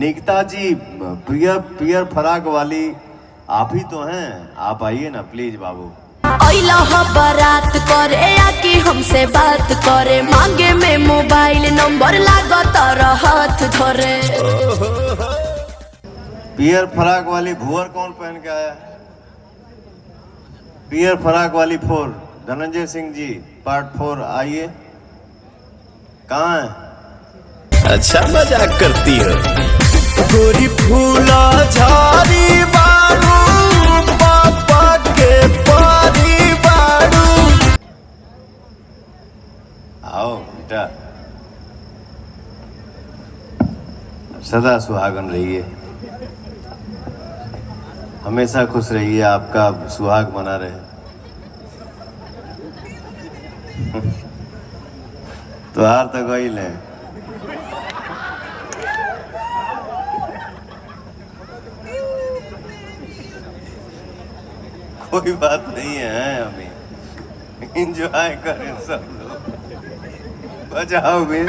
निकिता जी, पियर पियर फराक वाली आप ही तो हैं, आप आइए ना प्लीज बाबू। बारात करे आके हमसे बात करे, मांगे में मोबाइल नंबर लागो तारा हाथ धरे। पियर फराक वाली भुअर कौन पहन के आया? पियर फराक वाली 4 धनंजय सिंह जी पार्ट 4 आइए। कहाँ है? अच्छा मजाक करती हो। गोरी फूला झाड़ी बारू पापा के पारी बारू। आओ बेटा, सदा सुहागन रहिए, हमेशा खुश रहिए, आपका सुहाग बना रहे। तो हार तो गई ले। कोई बात नहीं है, अभी एंजॉय करें सब लोग, बजाओ भी।